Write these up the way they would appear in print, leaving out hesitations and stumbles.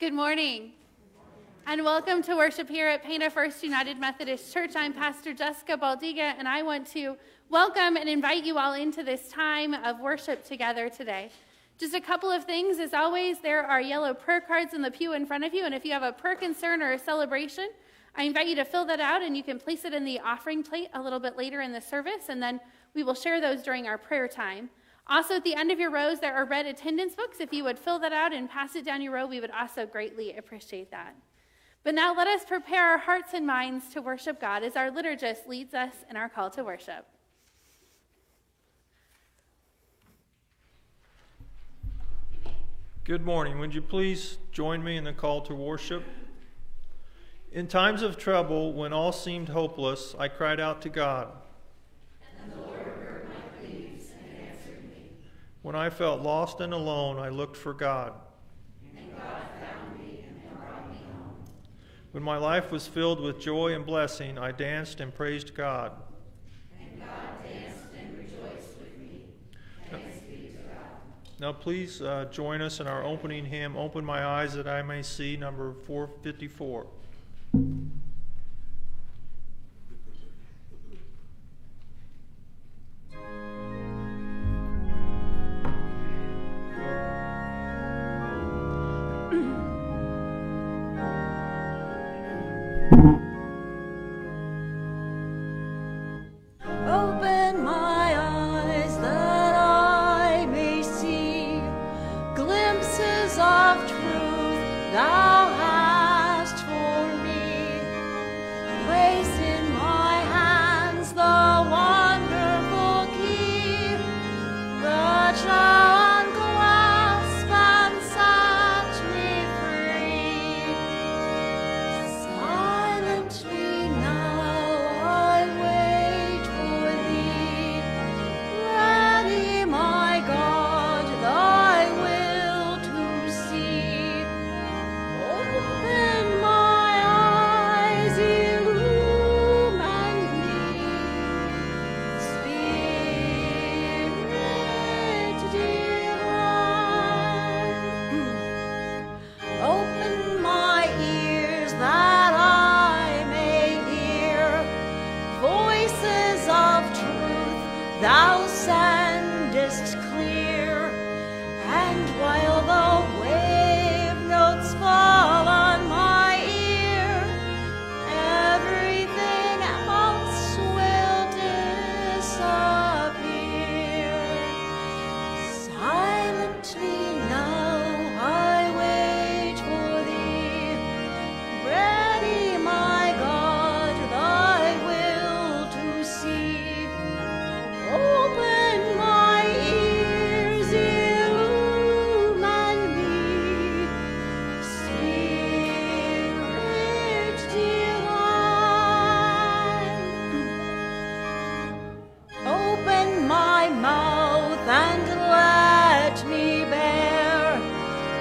Good morning, and welcome to worship here at Pana First United Methodist Church. I'm Pastor Jessica Baldiga, and I want to welcome and invite you all into this time of worship together today. Just a couple of things. As always, there are yellow prayer cards in the pew in front of you, and if you have a prayer concern or a celebration, I invite you to fill that out, and you can place it in the offering plate a little bit later in the service, and then we will share those during our prayer time. Also, at the end of your rows, there are red attendance books. If you would fill that out and pass it down your row, we would also greatly appreciate that. But now let us prepare our hearts and minds to worship God as our liturgist leads us in our call to worship. Good morning. Would you please join me in the call to worship? In times of trouble, when all seemed hopeless, I cried out to God. And the Lord heard my pleas and answered me. When I felt lost and alone, I looked for God. And God found me and brought me home. When my life was filled with joy and blessing, I danced and praised God. And God danced and rejoiced with me. Thanks be to God. Now please join us in our opening hymn, Open My Eyes That I May See, number 454. Open my eyes that I may see glimpses of truth thou hast for me. Place in my hands the wonderful key that shall unclasp and set me free. Silently now I wait for thee. Ready, my God, thy will to see. Open my eyes, illumine me. Spirit divine. Open my ears that I may hear voices of truth thou sendest clear. And while the wave notes fall on my ear, everything else will disappear. Silently now I wait for thee. Ready, my God, thy will to see. Open my ears, illumine me. Spirit divine. Open my mouth and let me bear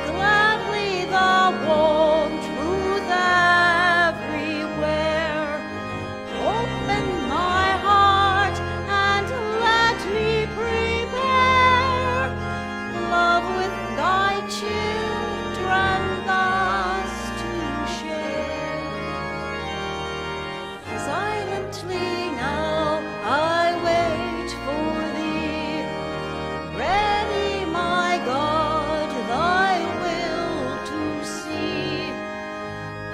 gladly the warm truth everywhere. Open my heart and let me prepare love with thy children thus to share. Silently now I wait for thee. Ready, my God, thy will to see.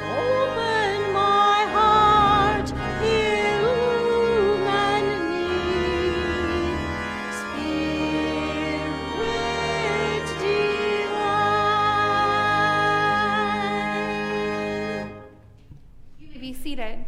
Open my heart, illumine me. Spirit divine. You may be seated.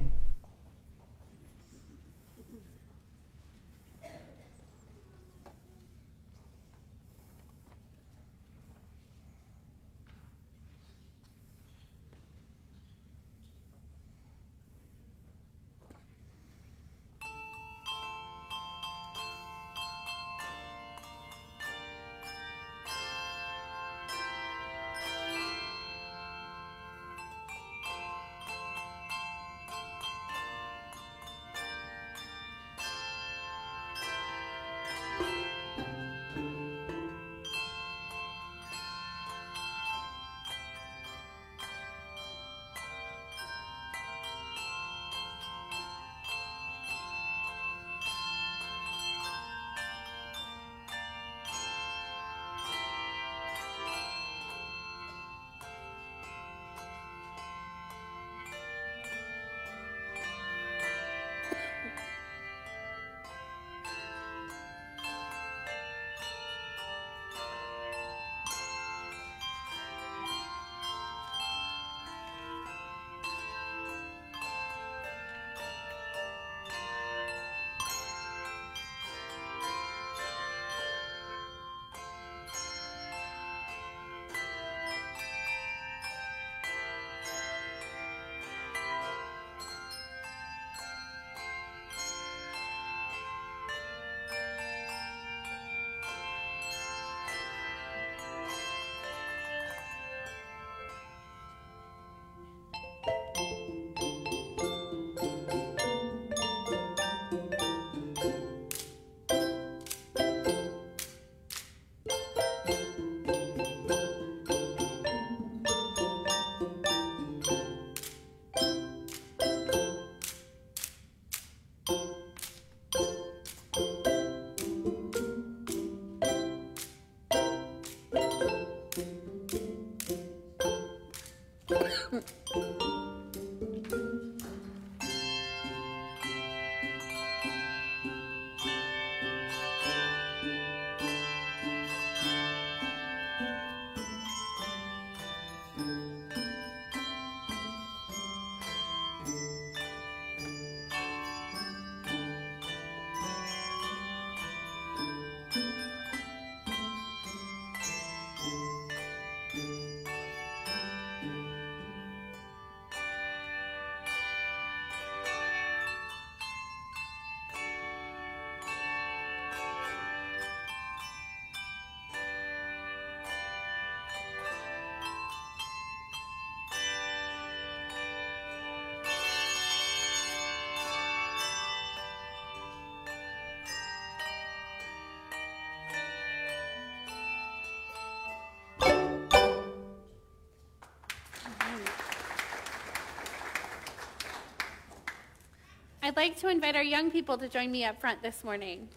I'd like to invite our young people to join me up front this morning.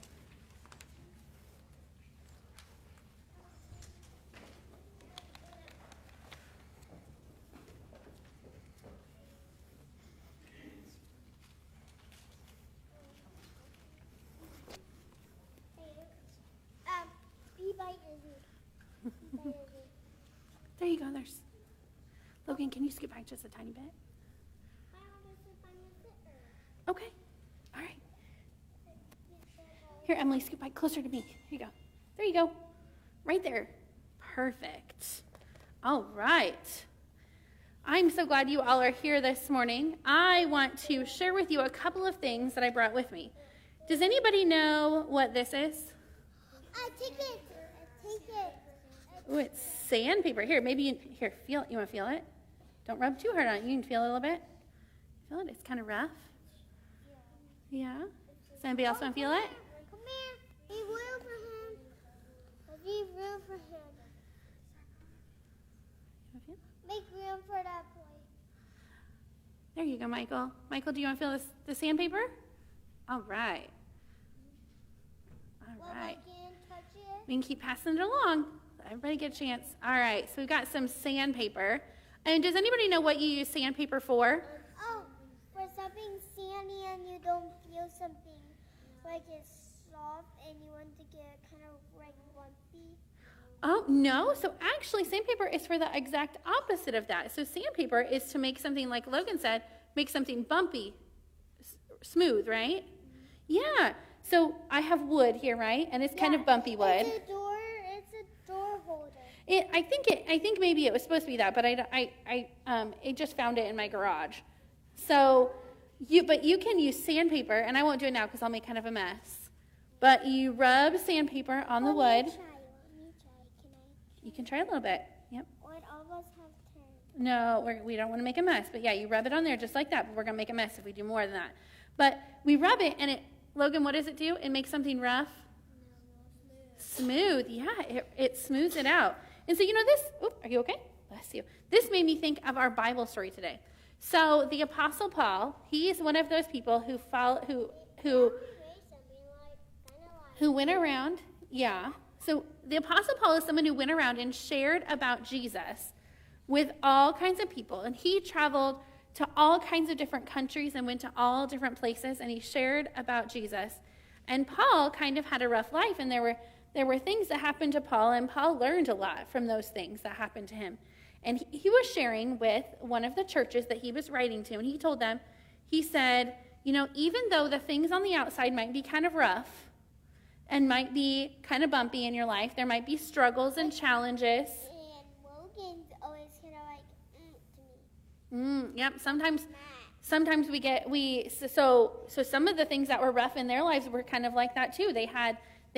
There you go. There's Logan. Can you skip back just a tiny bit? Okay. All right. Here, Emily, scoot back closer to me. Here you go. There you go. Right there. Perfect. All right. I'm so glad you all are here this morning. I want to share with you a couple of things that I brought with me. Does anybody know what this is? Take it. Oh, it's sandpaper. Here, maybe here, feel it. You want to feel it? Don't rub too hard on it. You can feel it a little bit. Feel it? It's kind of rough. Yeah? Does anybody else want to feel it? Come here. Leave room for him. Leave room for him. Make room for that boy. There you go, Michael. Michael, do you want to feel the sandpaper? All right. All right. We can keep passing it along. Everybody get a chance. All right, so we've got some sandpaper. And does anybody know what you use sandpaper for? For something sandy and you don't feel something like it's soft and you want to get kind of like lumpy. Oh, no. So actually, sandpaper is for the exact opposite of that. So sandpaper is to make something, like Logan said, make something bumpy, smooth, right? Yeah. So I have wood here, right? And it's kind of bumpy wood. It's a door holder. I think maybe it was supposed to be that, but I just found it in my garage. So, you can use sandpaper, and I won't do it now because I'll make kind of a mess. But you rub sandpaper on the wood. Let me try. You can try a little bit. Yep. Or it almost have turned. No, we don't want to make a mess. But yeah, you rub it on there just like that. But we're going to make a mess if we do more than that. But we rub it, and Logan, what does it do? It makes something rough? Smooth. Yeah, it smooths it out. And so, this, are you okay? Bless you. This made me think of our Bible story today. So the Apostle Paul, he's one of those people who went around, yeah. So the Apostle Paul is someone who went around and shared about Jesus with all kinds of people. And he traveled to all kinds of different countries and went to all different places, and he shared about Jesus. And Paul kind of had a rough life, and there were things that happened to Paul, and Paul learned a lot from those things that happened to him. And he was sharing with one of the churches that he was writing to, and he told them, he said, even though the things on the outside might be kind of rough and might be kind of bumpy in your life, there might be struggles and challenges. And Logan's always kind of like, to me. Yep, sometimes so some of the things that were rough in their lives were kind of like that too. They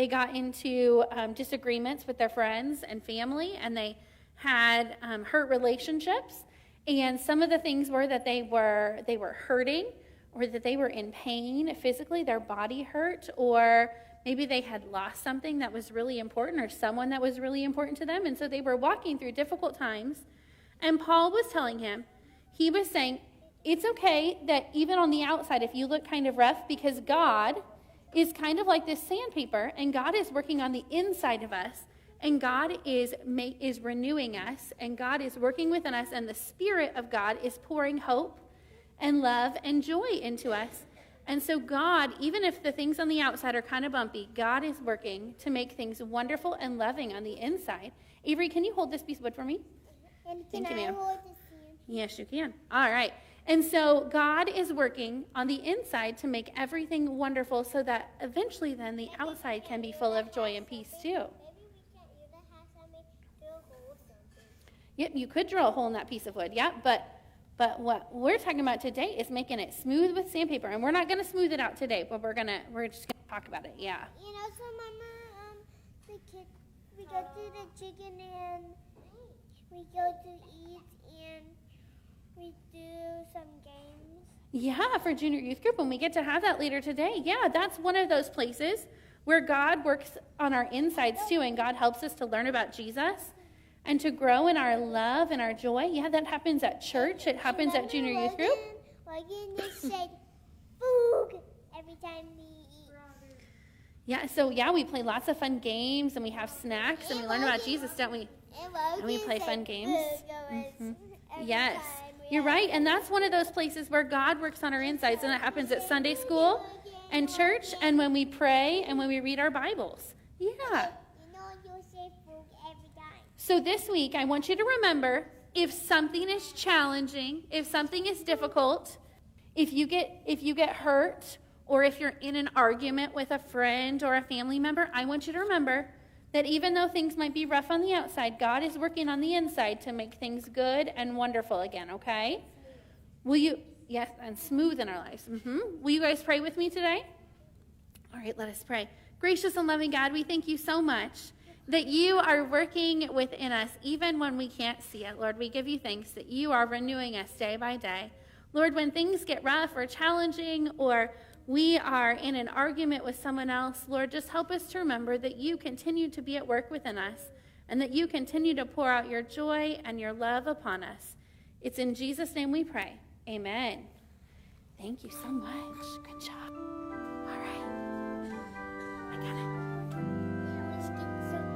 got into disagreements with their friends and family, and they had hurt relationships, and some of the things were that they were hurting, or that they were in pain physically, their body hurt, or maybe they had lost something that was really important, or someone that was really important to them, and so they were walking through difficult times. And Paul was telling him, he was saying, it's okay that even on the outside, if you look kind of rough, because God is kind of like this sandpaper, and God is working on the inside of us. and God is renewing us, and God is working within us, and the Spirit of God is pouring hope and love and joy into us. And so God, even if the things on the outside are kind of bumpy, God is working to make things wonderful and loving on the inside. Avery, can you hold this piece of wood for me? And Thank can you, I ma'am. hold this hand? Yes, you can. All right. And so God is working on the inside to make everything wonderful so that eventually then the outside can be full of joy and peace too. Maybe we can either have somebody do a hole or something. Yep, you could drill a hole in that piece of wood, yeah, but what we're talking about today is making it smooth with sandpaper, and we're not going to smooth it out today, but we're just going to talk about it, yeah. You know, so Mama, we go to the chicken and we go to eat and we do some games. Yeah, for junior youth group, and we get to have that later today. Yeah, that's one of those places where God works on our insides too, and God helps us to learn about Jesus and to grow in our love and our joy. Yeah, that happens at church. It happens at junior youth group. Logan just said, "Foog," every time we eat. Yeah, so yeah, we play lots of fun games, and we have snacks, and we learn about Jesus, don't we? And we play fun games. Every Yes, time we you're have right, and that's one of those places where God works on our insides, and it happens at Sunday school and church, and when we pray, and when we read our Bibles. Yeah. You know, you'll say "foog" every time. So this week, I want you to remember, if something is challenging, if something is difficult, if you get hurt, or if you're in an argument with a friend or a family member, I want you to remember that even though things might be rough on the outside, God is working on the inside to make things good and wonderful again, okay? Will you, yes, and smooth in our lives. Will you guys pray with me today? All right, let us pray. Gracious and loving God, we thank you so much that you are working within us even when we can't see it. Lord, we give you thanks that you are renewing us day by day. Lord, when things get rough or challenging, or we are in an argument with someone else, Lord, just help us to remember that you continue to be at work within us and that you continue to pour out your joy and your love upon us. It's in Jesus' name we pray. Amen. Thank you so much. Good job. All right. I got it. Let's get some.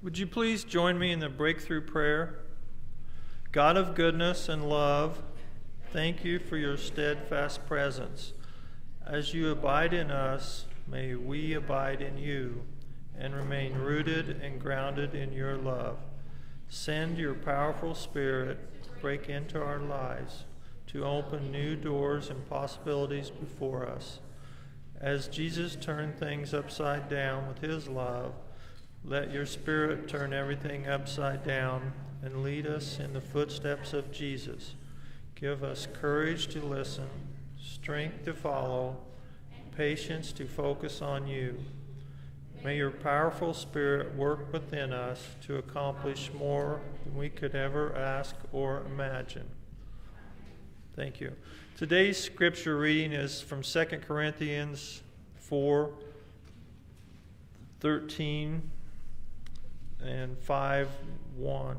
Would you please join me in the breakthrough prayer? God of goodness and love, thank you for your steadfast presence. As you abide in us, may we abide in you and remain rooted and grounded in your love. Send your powerful Spirit to break into our lives, to open new doors and possibilities before us. As Jesus turned things upside down with his love, let your Spirit turn everything upside down and lead us in the footsteps of Jesus. Give us courage to listen, strength to follow, patience to focus on you. May your powerful Spirit work within us to accomplish more than we could ever ask or imagine. Thank you. Today's scripture reading is from 2 Corinthians 4:13 and 5:1.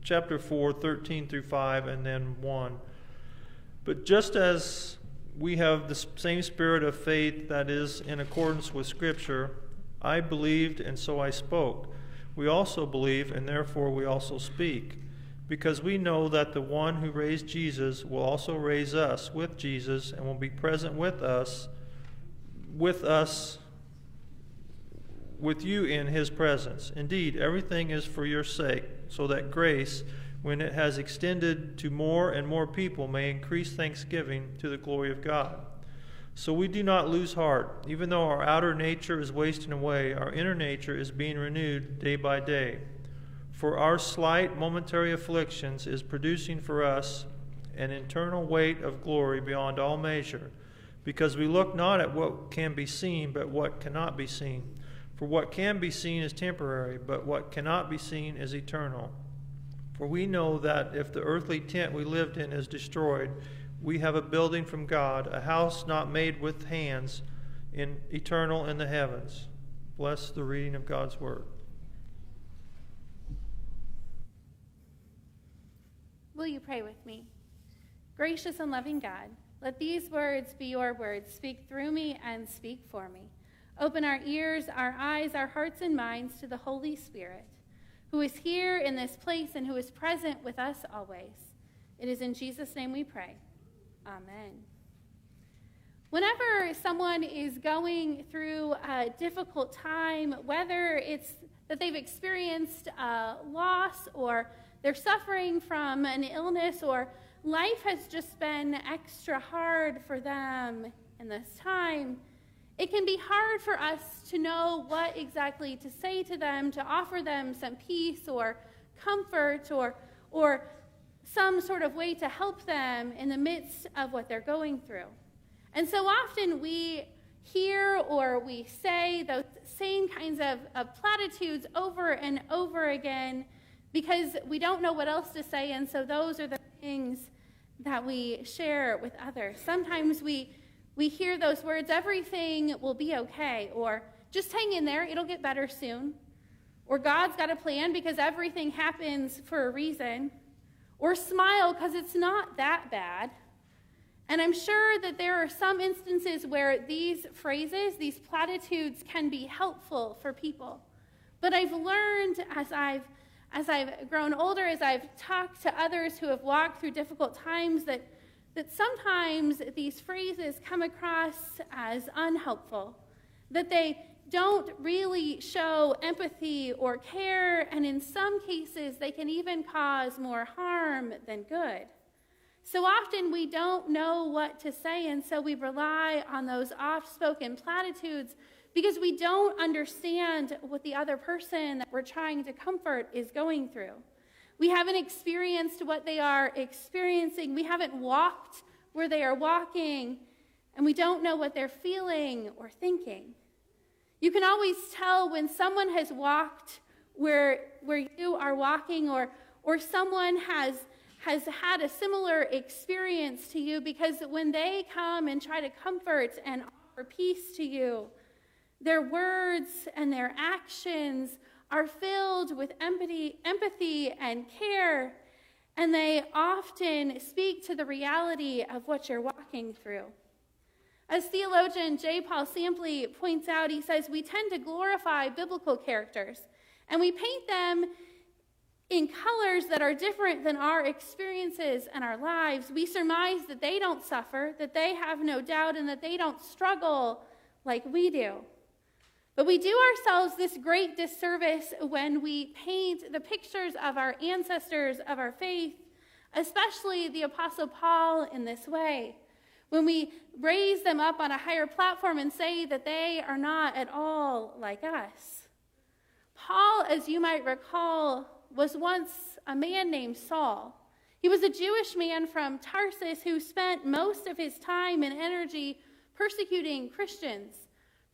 Chapter 4, 13 through 5, and then 1. But just as we have the same spirit of faith that is in accordance with Scripture, I believed and so I spoke. We also believe and therefore we also speak, because we know that the one who raised Jesus will also raise us with Jesus and will be present with you in his presence. Indeed, everything is for your sake, so that grace, when it has extended to more and more people, may increase thanksgiving to the glory of God. So we do not lose heart. Even though our outer nature is wasting away, our inner nature is being renewed day by day. For our slight momentary afflictions is producing for us an eternal weight of glory beyond all measure, because we look not at what can be seen, but what cannot be seen. For what can be seen is temporary, but what cannot be seen is eternal. For we know that if the earthly tent we lived in is destroyed, we have a building from God, a house not made with hands, eternal in the heavens. Bless the reading of God's word. Will you pray with me? Gracious and loving God, let these words be your words. Speak through me and speak for me. Open our ears, our eyes, our hearts and minds to the Holy Spirit, who is here in this place and who is present with us always. It is in Jesus' name we pray. Amen. Whenever someone is going through a difficult time, whether it's that they've experienced loss or they're suffering from an illness or life has just been extra hard for them in this time, it can be hard for us to know what exactly to say to them, to offer them some peace or comfort or some sort of way to help them in the midst of what they're going through. And so often we hear or we say those same kinds of platitudes over and over again because we don't know what else to say, and so those are the things that we share with others. Sometimes we hear those words, everything will be okay, or just hang in there, it'll get better soon, or God's got a plan because everything happens for a reason, or smile because it's not that bad. And I'm sure that there are some instances where these phrases, these platitudes can be helpful for people. But I've learned as I've grown older, as I've talked to others who have walked through difficult times, that sometimes these phrases come across as unhelpful, that they don't really show empathy or care, and in some cases they can even cause more harm than good. So often we don't know what to say, and so we rely on those oft-spoken platitudes because we don't understand what the other person that we're trying to comfort is going through. We haven't experienced what they are experiencing. We haven't walked where they are walking, and we don't know what they're feeling or thinking. You can always tell when someone has walked where you are walking, or someone has had a similar experience to you, because when they come and try to comfort and offer peace to you, their words and their actions are filled with empathy and care, and they often speak to the reality of what you're walking through. As theologian J. Paul Sampley points out, he says, we tend to glorify biblical characters, and we paint them in colors that are different than our experiences and our lives. We surmise that they don't suffer, that they have no doubt, and that they don't struggle like we do. But we do ourselves this great disservice when we paint the pictures of our ancestors of our faith, especially the Apostle Paul, in this way. When we raise them up on a higher platform and say that they are not at all like us. Paul, as you might recall, was once a man named Saul. He was a Jewish man from Tarsus who spent most of his time and energy persecuting Christians,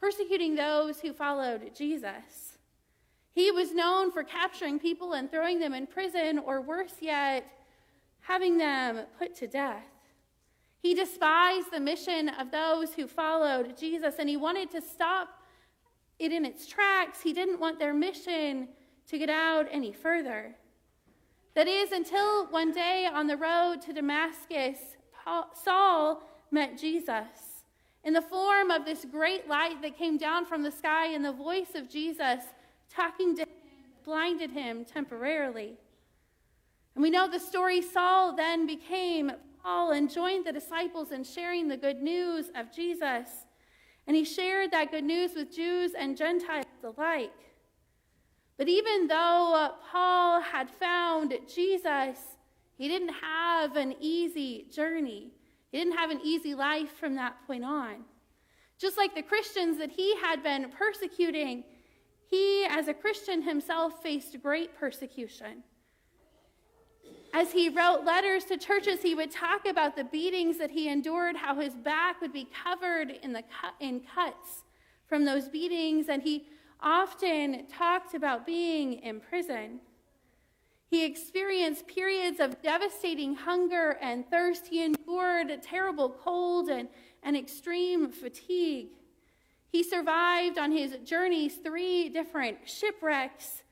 persecuting those who followed Jesus. He was known for capturing people and throwing them in prison, or worse yet, having them put to death. He despised the mission of those who followed Jesus, and he wanted to stop it in its tracks. He didn't want their mission to get out any further. That is, until one day on the road to Damascus, Saul met Jesus in the form of this great light that came down from the sky, and the voice of Jesus talking to him blinded him temporarily. And we know the story. Saul then became Paul and joined the disciples in sharing the good news of Jesus. And he shared that good news with Jews and Gentiles alike. But even though Paul had found Jesus, he didn't have an easy journey. He didn't have an easy life from that point on. Just like the Christians that he had been persecuting, he, as a Christian himself, faced great persecution. As he wrote letters to churches, he would talk about the beatings that he endured, how his back would be covered in cuts from those beatings, and he often talked about being in prison. He experienced periods of devastating hunger and thirst. He endured terrible cold and extreme fatigue. He survived on his journeys 3 different shipwrecks,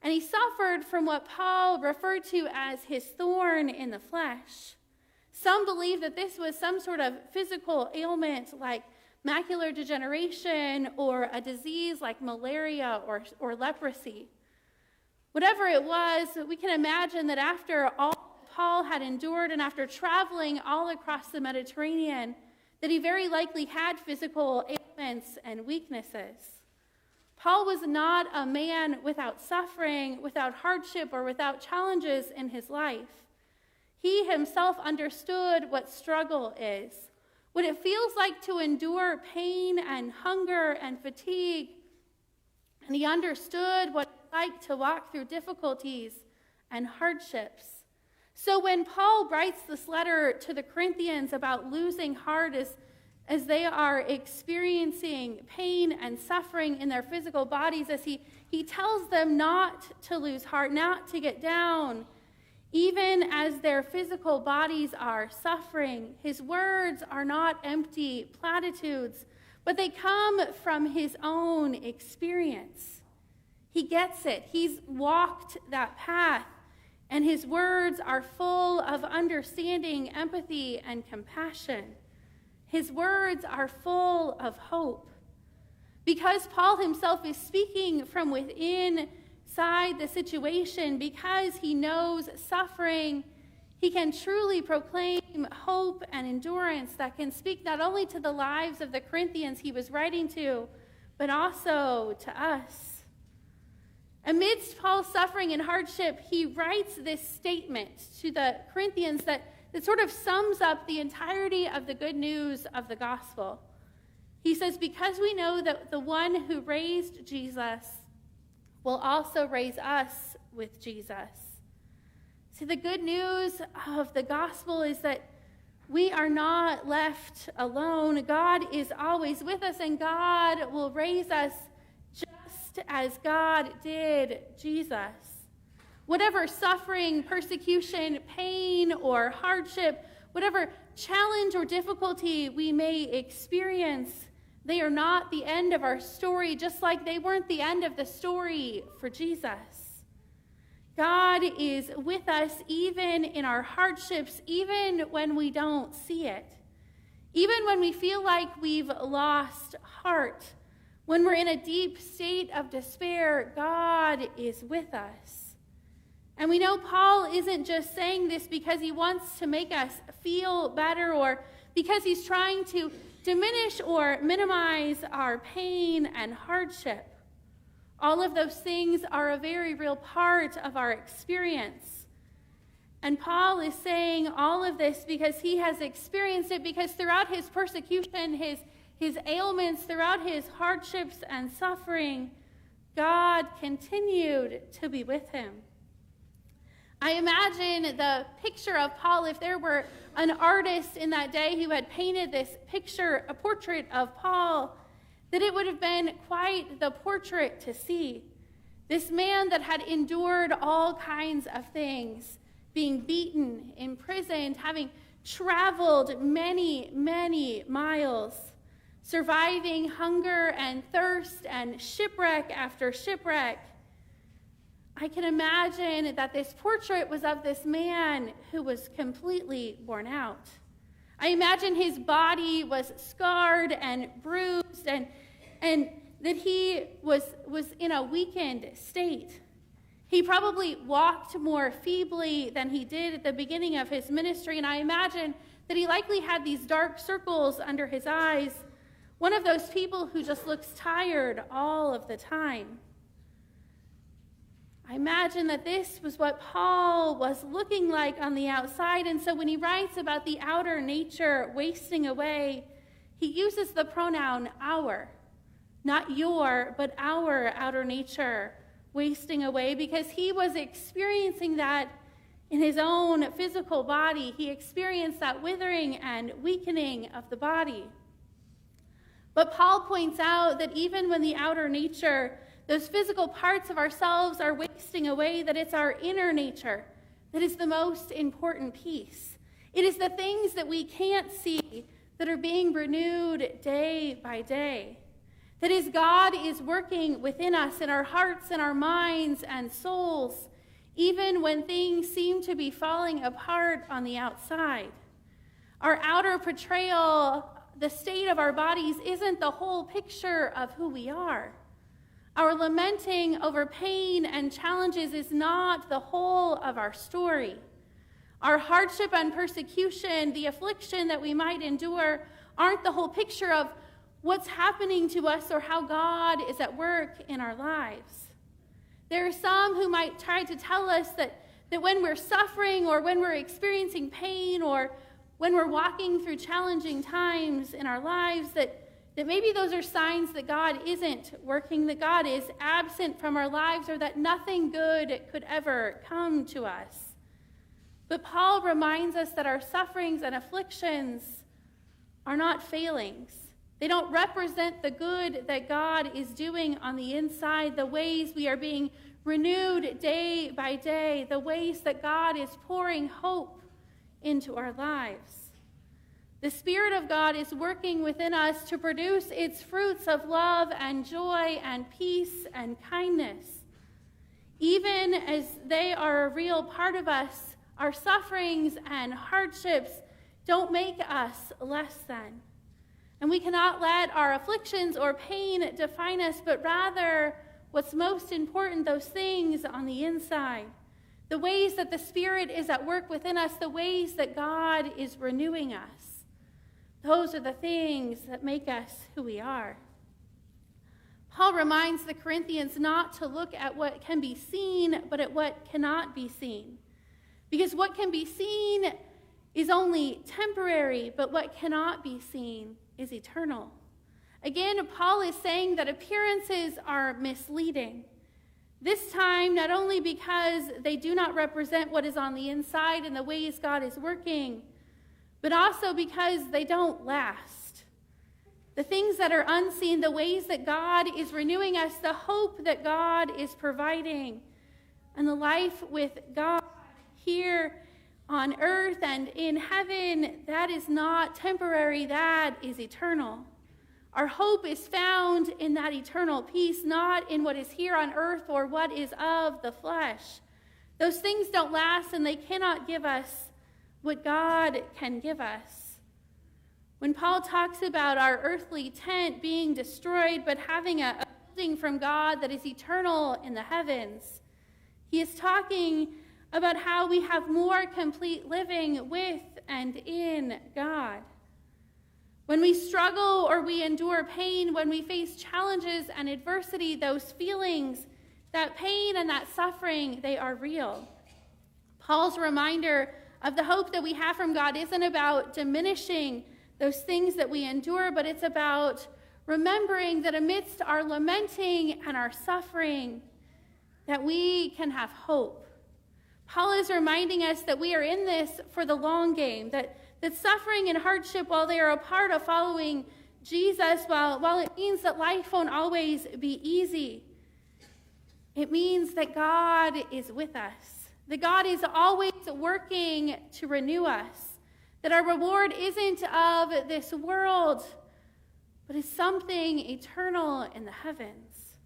and he suffered from what Paul referred to as his thorn in the flesh. Some believe that this was some sort of physical ailment like macular degeneration or a disease like malaria or leprosy. Whatever it was, we can imagine that after all Paul had endured and after traveling all across the Mediterranean, that he very likely had physical ailments and weaknesses. Paul was not a man without suffering, without hardship, or without challenges in his life. He himself understood what struggle is, what it feels like to endure pain and hunger and fatigue, and he understood what it's like to walk through difficulties and hardships. So when Paul writes this letter to the Corinthians about losing heart as they are experiencing pain and suffering in their physical bodies, as he tells them not to lose heart, not to get down, even as their physical bodies are suffering. His words are not empty platitudes, but they come from his own experience. He gets it. He's walked that path, and his words are full of understanding, empathy, and compassion. His words are full of hope. Because Paul himself is speaking from within inside the situation, because he knows suffering, he can truly proclaim hope and endurance that can speak not only to the lives of the Corinthians he was writing to, but also to us. Amidst Paul's suffering and hardship, he writes this statement to the Corinthians that sort of sums up the entirety of the good news of the gospel. He says, because we know that the one who raised Jesus will also raise us with Jesus. See, the good news of the gospel is that we are not left alone. God is always with us, and God will raise us just as God did Jesus. Whatever suffering, persecution, pain, or hardship, whatever challenge or difficulty we may experience, they are not the end of our story, just like they weren't the end of the story for Jesus. God is with us even in our hardships, even when we don't see it. Even when we feel like we've lost heart, when we're in a deep state of despair, God is with us. And we know Paul isn't just saying this because he wants to make us feel better or because he's trying to diminish or minimize our pain and hardship. All of those things are a very real part of our experience. And Paul is saying all of this because he has experienced it, because throughout his persecution, his ailments, throughout his hardships and suffering, God continued to be with him. I imagine the picture of Paul, if there were an artist in that day who had painted this picture, a portrait of Paul, that it would have been quite the portrait to see. This man that had endured all kinds of things, being beaten, imprisoned, having traveled many, many miles, surviving hunger and thirst and shipwreck after shipwreck. I can imagine that this portrait was of this man who was completely worn out. I imagine his body was scarred and bruised, and that he was in a weakened state. He probably walked more feebly than he did at the beginning of his ministry, and I imagine that he likely had these dark circles under his eyes, one of those people who just looks tired all of the time. I imagine that this was what Paul was looking like on the outside, and so when he writes about the outer nature wasting away, he uses the pronoun our, not your, but our outer nature wasting away, because he was experiencing that in his own physical body. He experienced that withering and weakening of the body. But Paul points out that even when the outer nature those physical parts of ourselves are wasting away, that it's our inner nature that is the most important piece. It is the things that we can't see that are being renewed day by day. That is, God is working within us in our hearts and our minds and souls, even when things seem to be falling apart on the outside. Our outer portrayal, the state of our bodies, isn't the whole picture of who we are. Our lamenting over pain and challenges is not the whole of our story. Our hardship and persecution, the affliction that we might endure, aren't the whole picture of what's happening to us or how God is at work in our lives. There are some who might try to tell us that when we're suffering or when we're experiencing pain or when we're walking through challenging times in our lives, that maybe those are signs that God isn't working, that God is absent from our lives, or that nothing good could ever come to us. But Paul reminds us that our sufferings and afflictions are not failings. They don't represent the good that God is doing on the inside, the ways we are being renewed day by day, the ways that God is pouring hope into our lives. The Spirit of God is working within us to produce its fruits of love and joy and peace and kindness. Even as they are a real part of us, our sufferings and hardships don't make us less than. And we cannot let our afflictions or pain define us, but rather what's most important, those things on the inside, the ways that the Spirit is at work within us, the ways that God is renewing us. Those are the things that make us who we are. Paul reminds the Corinthians not to look at what can be seen, but at what cannot be seen. Because what can be seen is only temporary, but what cannot be seen is eternal. Again, Paul is saying that appearances are misleading. This time, not only because they do not represent what is on the inside and the ways God is working, but also because they don't last. The things that are unseen, the ways that God is renewing us, the hope that God is providing, and the life with God here on earth and in heaven, that is not temporary, that is eternal. Our hope is found in that eternal peace, not in what is here on earth or what is of the flesh. Those things don't last, and they cannot give us what God can give us. When Paul talks about our earthly tent being destroyed but having a building from God that is eternal in the heavens, he is talking about how we have more complete living with and in God. When we struggle or we endure pain, when we face challenges and adversity, those feelings, that pain and that suffering, they are real. Paul's reminder of the hope that we have from God isn't about diminishing those things that we endure, but it's about remembering that amidst our lamenting and our suffering, that we can have hope. Paul is reminding us that we are in this for the long game, that suffering and hardship, while they are a part of following Jesus, while it means that life won't always be easy, it means that God is with us. That God is always working to renew us. That our reward isn't of this world, but is something eternal in the heavens.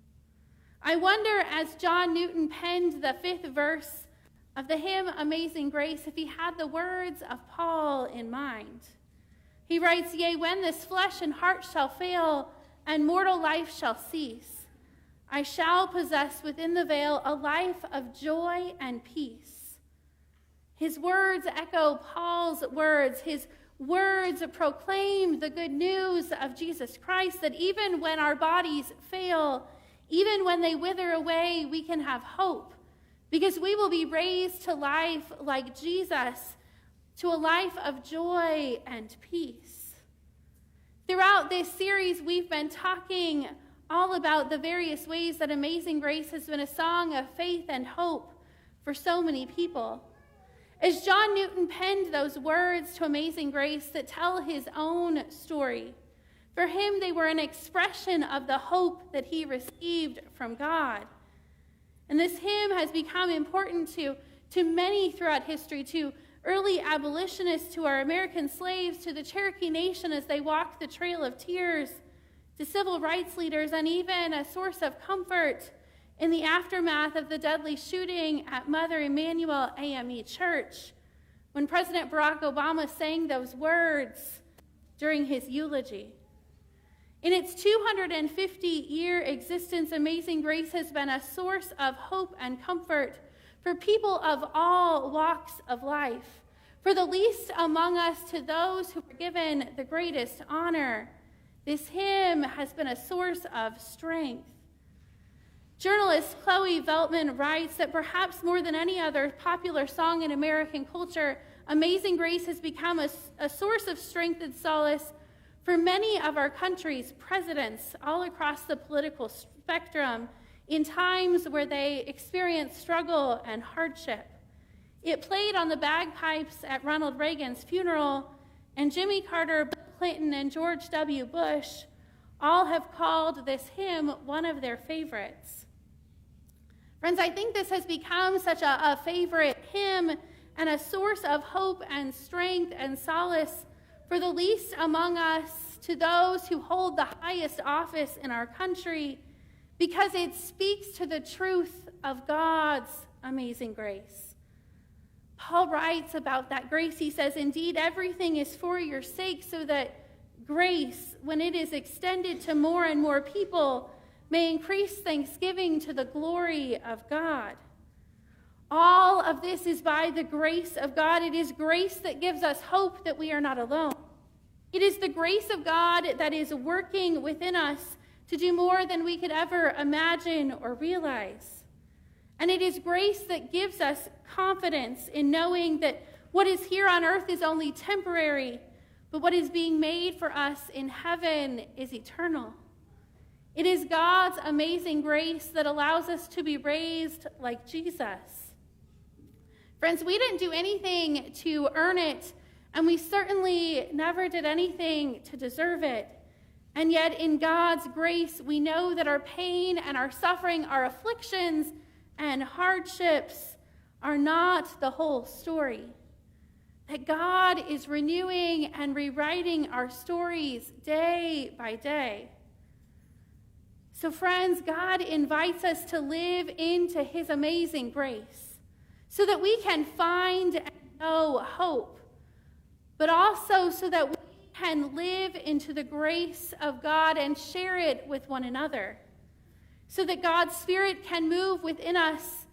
I wonder, as John Newton penned the 5th verse of the hymn Amazing Grace, if he had the words of Paul in mind. He writes, "Yea, when this flesh and heart shall fail, and mortal life shall cease, I shall possess within the veil a life of joy and peace." His words echo Paul's words. His words proclaim the good news of Jesus Christ, that even when our bodies fail, even when they wither away, we can have hope, because we will be raised to life like Jesus, to a life of joy and peace. Throughout this series, we've been talking all about the various ways that Amazing Grace has been a song of faith and hope for so many people. As John Newton penned those words to Amazing Grace that tell his own story, For him, they were an expression of the hope that he received from God. And this hymn has become important to many throughout history, to early abolitionists, to our American slaves, to the Cherokee Nation as they walked the Trail of Tears, to civil rights leaders, and even a source of comfort in the aftermath of the deadly shooting at Mother Emanuel AME Church, when President Barack Obama sang those words during his eulogy. In its 250-year existence, Amazing Grace has been a source of hope and comfort for people of all walks of life, for the least among us to those who were given the greatest honor. This hymn has been a source of strength. Journalist Chloe Veltman writes that perhaps more than any other popular song in American culture, Amazing Grace has become a source of strength and solace for many of our country's presidents all across the political spectrum in times where they experienced struggle and hardship. It played on the bagpipes at Ronald Reagan's funeral, and Jimmy Carter, Bill Clinton, and George W. Bush all have called this hymn one of their favorites. Friends, I think this has become such a favorite hymn and a source of hope and strength and solace for the least among us to those who hold the highest office in our country, because it speaks to the truth of God's amazing grace. Paul writes about that grace. He says, "Indeed, everything is for your sake, so that grace, when it is extended to more and more people, may increase thanksgiving to the glory of God." All of this is by the grace of God. It is grace that gives us hope that we are not alone. It is the grace of God that is working within us to do more than we could ever imagine or realize. And it is grace that gives us confidence in knowing that what is here on earth is only temporary, but what is being made for us in heaven is eternal. It is God's amazing grace that allows us to be raised like Jesus. Friends, we didn't do anything to earn it, and we certainly never did anything to deserve it. And yet, in God's grace, we know that our pain and our suffering, our afflictions and hardships are not the whole story. That God is renewing and rewriting our stories day by day. So, friends, God invites us to live into his amazing grace so that we can find and know hope, but also so that we can live into the grace of God and share it with one another, so that God's Spirit can move within us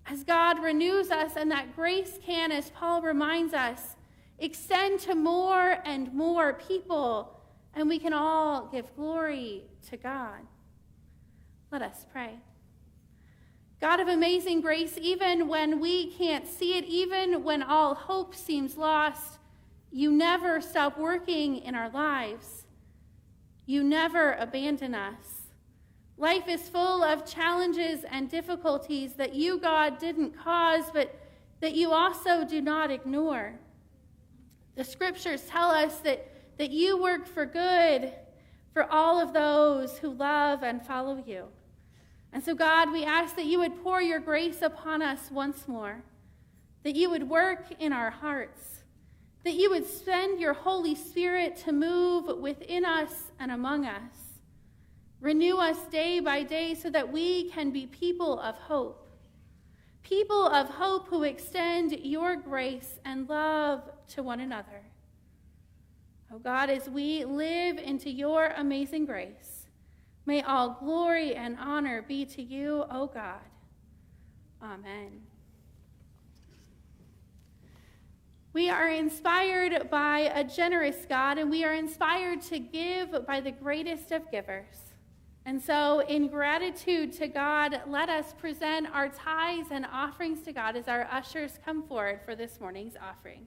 as God renews us, and that grace can, as Paul reminds us, extend to more and more people, and we can all give glory to God. Let us pray. God of amazing grace, even when we can't see it, even when all hope seems lost, you never stop working in our lives. You never abandon us. Life is full of challenges and difficulties that you, God, didn't cause, but that you also do not ignore. The scriptures tell us that you work for good for all of those who love and follow you. And so, God, we ask that you would pour your grace upon us once more, that you would work in our hearts, that you would send your Holy Spirit to move within us and among us. Renew us day by day so that we can be people of hope who extend your grace and love to one another. Oh God, as we live into your amazing grace, may all glory and honor be to you, O God. Amen. We are inspired by a generous God, and we are inspired to give by the greatest of givers. And so, in gratitude to God, let us present our tithes and offerings to God as our ushers come forward for this morning's offering.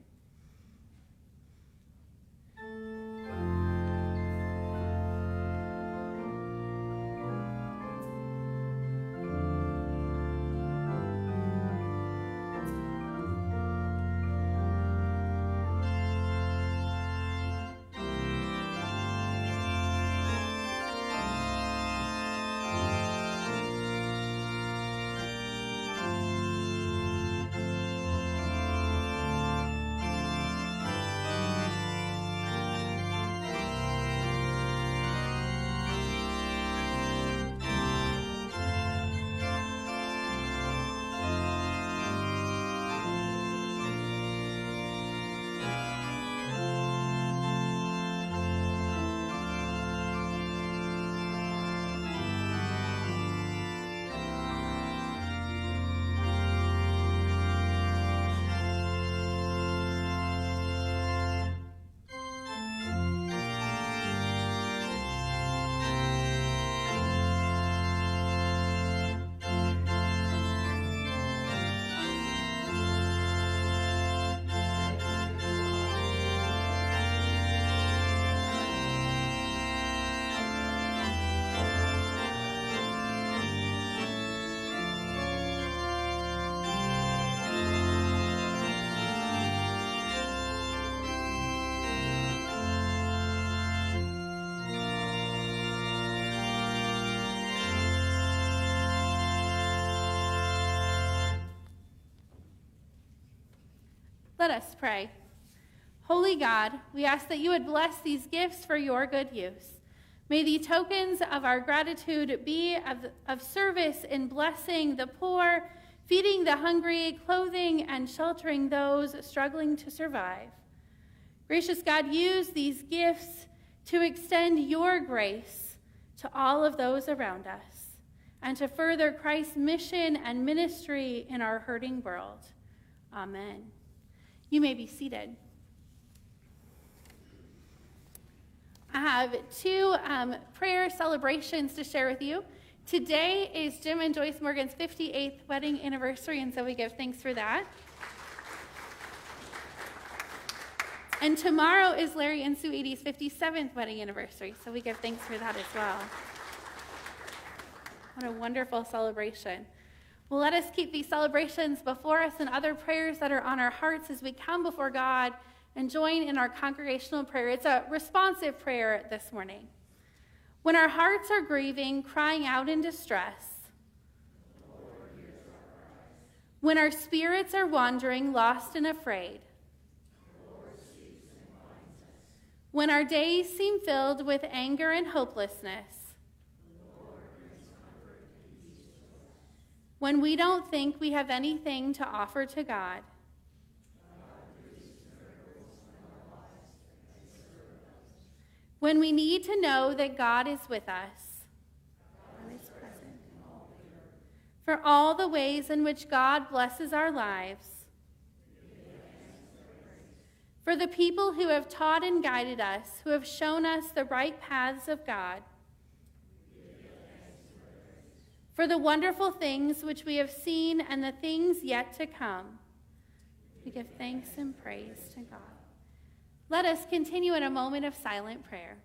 Let us pray. Holy God, we ask that you would bless these gifts for your good use. May the tokens of our gratitude be of service in blessing the poor, feeding the hungry, clothing and sheltering those struggling to survive. Gracious God, use these gifts to extend your grace to all of those around us and to further Christ's mission and ministry in our hurting world. Amen. You may be seated. I have two prayer celebrations to share with you. Today is Jim and Joyce Morgan's 58th wedding anniversary, and so we give thanks for that. And tomorrow is Larry and Sue Edie's 57th wedding anniversary, so we give thanks for that as well. What a wonderful celebration. Well, let us keep these celebrations before us and other prayers that are on our hearts as we come before God and join in our congregational prayer. It's a responsive prayer this morning. When our hearts are grieving, crying out in distress, when our spirits are wandering, lost and afraid, when our days seem filled with anger and hopelessness, when we don't think we have anything to offer to God, when we need to know that God is with us, God is present, for all the ways in which God blesses our lives, for the people who have taught and guided us, who have shown us the right paths of God, for the wonderful things which we have seen and the things yet to come, we give thanks and praise to God. Let us continue in a moment of silent prayer.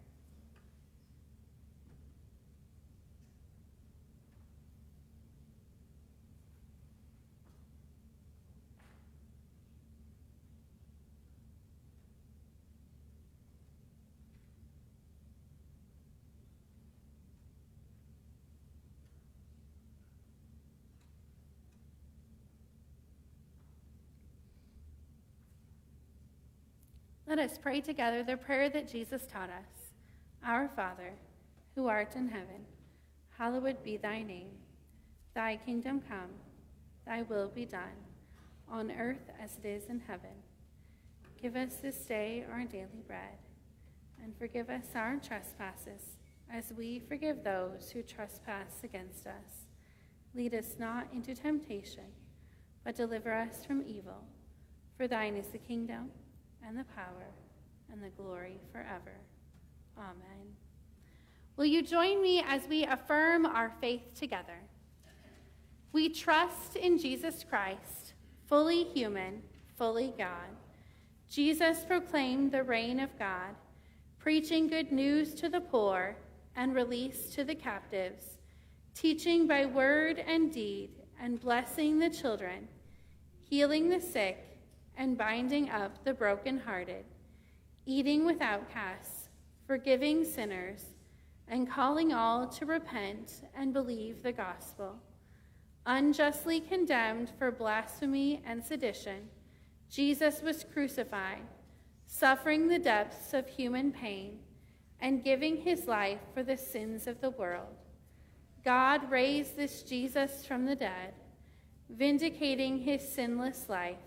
Let us pray together the prayer that Jesus taught us. Our Father, who art in heaven, hallowed be thy name. Thy kingdom come, thy will be done, on earth as it is in heaven. Give us this day our daily bread, and forgive us our trespasses, as we forgive those who trespass against us. Lead us not into temptation, but deliver us from evil. For thine is the kingdom, and the power, and the glory forever. Amen. Will you join me as we affirm our faith together? We trust in Jesus Christ, fully human, fully God. Jesus proclaimed the reign of God, preaching good news to the poor and release to the captives, teaching by word and deed and blessing the children, healing the sick, and binding up the brokenhearted, eating with outcasts, forgiving sinners, and calling all to repent and believe the gospel. Unjustly condemned for blasphemy and sedition, Jesus was crucified, suffering the depths of human pain, and giving his life for the sins of the world. God raised this Jesus from the dead, vindicating his sinless life,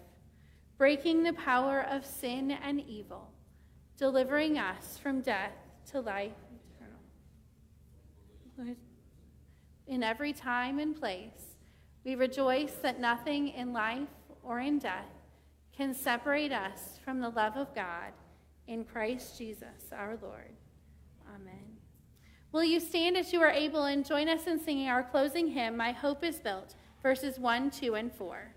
breaking the power of sin and evil, delivering us from death to life eternal. In every time and place, we rejoice that nothing in life or in death can separate us from the love of God in Christ Jesus our Lord. Amen. Will you stand as you are able and join us in singing our closing hymn, My Hope is Built, verses 1, 2, and 4.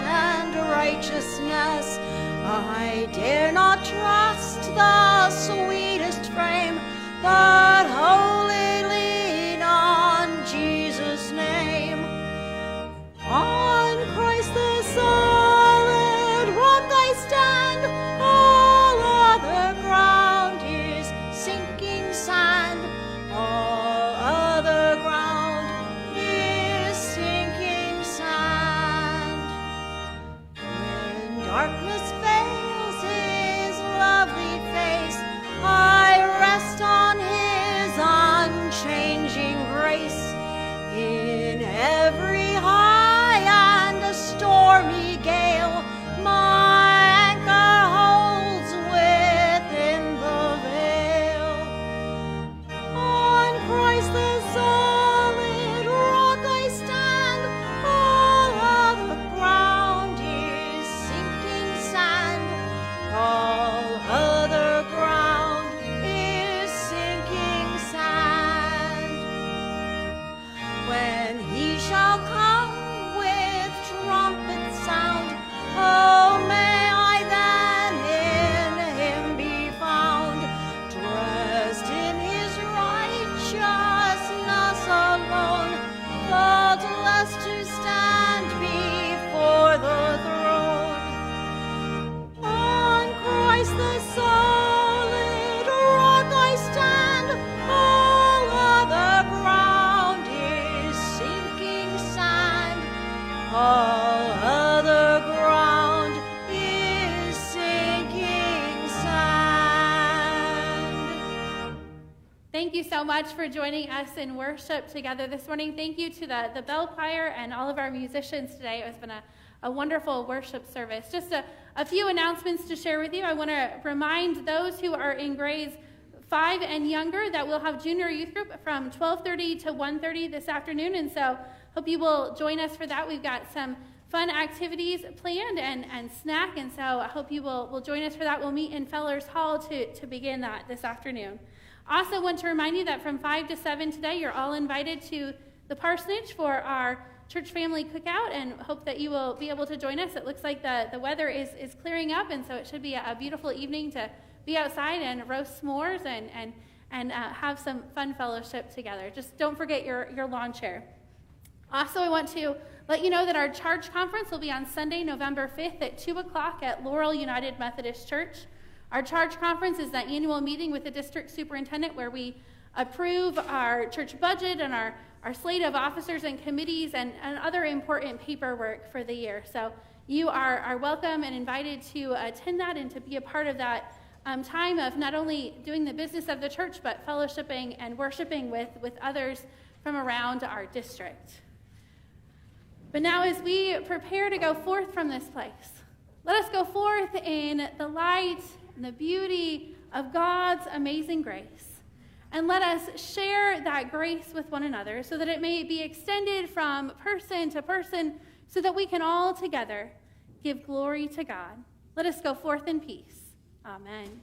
And righteousness, I dare not trust the sweetest frame, but unchanging grace. In every high and a stormy gale, my anchor holds within the veil. On Christ the solid rock I stand, all other ground is sinking sand. All other ground is sinking sand. When he shall come with trumpet sound, oh, may I then in him be found, dressed in his righteousness alone, faultless to stand before the throne. On Christ the solid rock I stand, all other ground is sinking sand. All other ground is sinking sand. Thank you so much for joining us in worship together this morning. Thank you to the bell choir and all of our musicians today. It has been a wonderful worship service. Just a few announcements to share with you. I want to remind those who are in grades 5 and younger that we'll have junior youth group from 12:30 to 1:30 this afternoon, and so hope you will join us for that. We've got some fun activities planned and snack, and so I hope you will join us for that. We'll meet in Fellers Hall to begin that this afternoon. Also want to remind you that from 5 to 7 today, you're all invited to the parsonage for our church family cookout, and hope that you will be able to join us. It looks like the weather is clearing up, and so it should be a beautiful evening to be outside and roast s'mores and have some fun fellowship together. Just don't forget your lawn chair. Also, I want to let you know that our Charge Conference will be on Sunday, November 5th at 2 o'clock at Laurel United Methodist Church. Our Charge Conference is the annual meeting with the district superintendent where we approve our church budget and our slate of officers and committees and other important paperwork for the year. So you are welcome and invited to attend that and to be a part of that time of not only doing the business of the church, but fellowshipping and worshiping with others from around our district. But now as we prepare to go forth from this place, let us go forth in the light and the beauty of God's amazing grace. And let us share that grace with one another so that it may be extended from person to person so that we can all together give glory to God. Let us go forth in peace. Amen.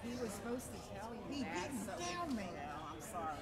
He was supposed to tell you. He